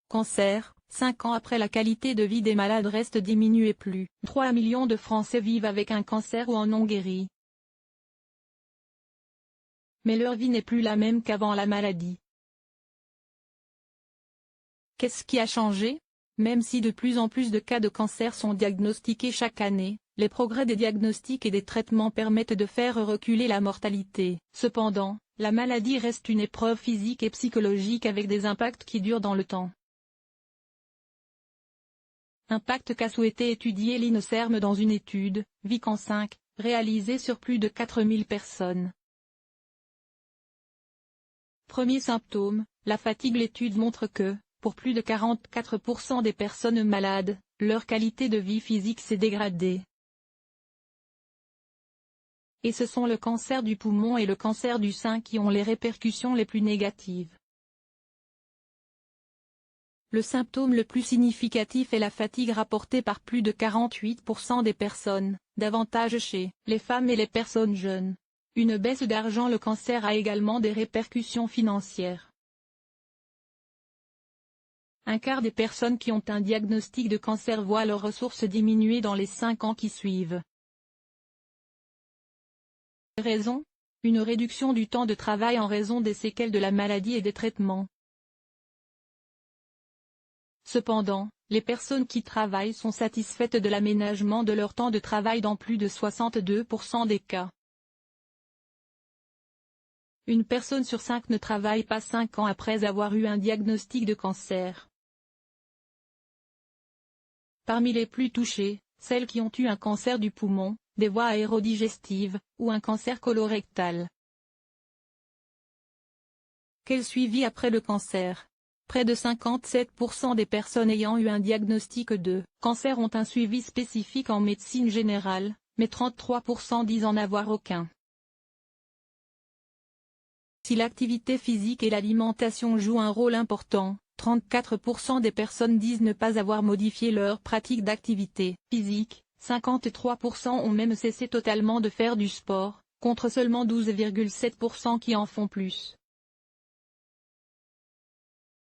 Cancer, 5 ans après la qualité de vie des malades reste diminuée. Plus 3 millions de Français vivent avec un cancer ou en ont guéri. Mais leur vie n'est plus la même qu'avant la maladie. Qu'est-ce qui a changé? Même si de plus en plus de cas de cancer sont diagnostiqués chaque année, les progrès des diagnostics et des traitements permettent de faire reculer la mortalité. Cependant, la maladie reste une épreuve physique et psychologique avec des impacts qui durent dans le temps. Impact qu'a souhaité étudier l'INSERM dans une étude, VICAN 5, réalisée sur plus de 4000 personnes. Premier symptôme, la fatigue. L'étude montre que, pour plus de 44% des personnes malades, leur qualité de vie physique s'est dégradée. Et ce sont le cancer du poumon et le cancer du sein qui ont les répercussions les plus négatives. Le symptôme le plus significatif est la fatigue rapportée par plus de 48% des personnes, davantage chez les femmes et les personnes jeunes. Une baisse d'argent. Le cancer a également des répercussions financières. Un quart des personnes qui ont un diagnostic de cancer voient leurs ressources diminuer dans les 5 ans qui suivent. Raison ? Une réduction du temps de travail en raison des séquelles de la maladie et des traitements. Cependant, les personnes qui travaillent sont satisfaites de l'aménagement de leur temps de travail dans plus de 62% des cas. Une personne sur 5 ne travaille pas 5 ans après avoir eu un diagnostic de cancer. Parmi les plus touchées, celles qui ont eu un cancer du poumon, des voies aérodigestives, ou un cancer colorectal. Quel suivi après le cancer? Près de 57% des personnes ayant eu un diagnostic de cancer ont un suivi spécifique en médecine générale, mais 33% disent en avoir aucun. Si l'activité physique et l'alimentation jouent un rôle important, 34% des personnes disent ne pas avoir modifié leur pratique d'activité physique, 53% ont même cessé totalement de faire du sport, contre seulement 12,7% qui en font plus.